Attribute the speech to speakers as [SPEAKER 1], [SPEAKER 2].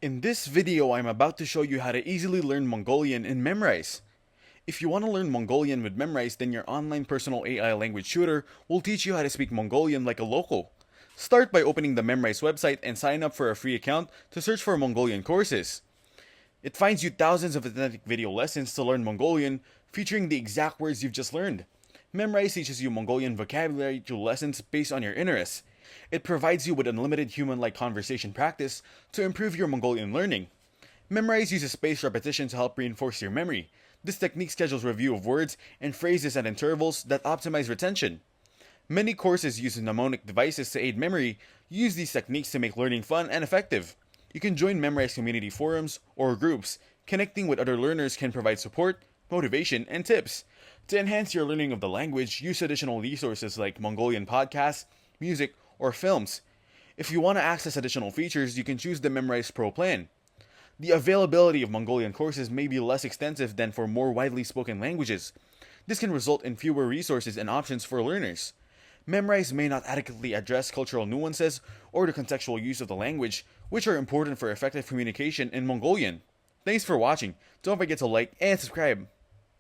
[SPEAKER 1] In this video, I'm about to show you how to easily learn Mongolian in Memrise. If you want to learn Mongolian with Memrise, then your online personal AI language tutor will teach you how to speak Mongolian like a local. Start by opening the Memrise website and sign up for a free account to search for Mongolian courses. It finds you thousands of authentic video lessons to learn Mongolian, featuring the exact words you've just learned. Memrise teaches you Mongolian vocabulary through lessons based on your interests. It provides you with unlimited human-like conversation practice to improve your Mongolian learning. Memrise uses spaced repetition to help reinforce your memory. This technique schedules review of words and phrases at intervals that optimize retention. Many courses use mnemonic devices to aid memory. Use these techniques to make learning fun and effective. You can join Memrise community forums or groups. Connecting with other learners can provide support, motivation, and tips. To enhance your learning of the language, use additional resources like Mongolian podcasts, music, or films. If you want to access additional features, you can choose the Memrise Pro plan. The availability of Mongolian courses may be less extensive than for more widely spoken languages. This can result in fewer resources and options for learners. Memrise may not adequately address cultural nuances or the contextual use of the language, which are important for effective communication in Mongolian. Thanks for watching. Don't forget to like and subscribe.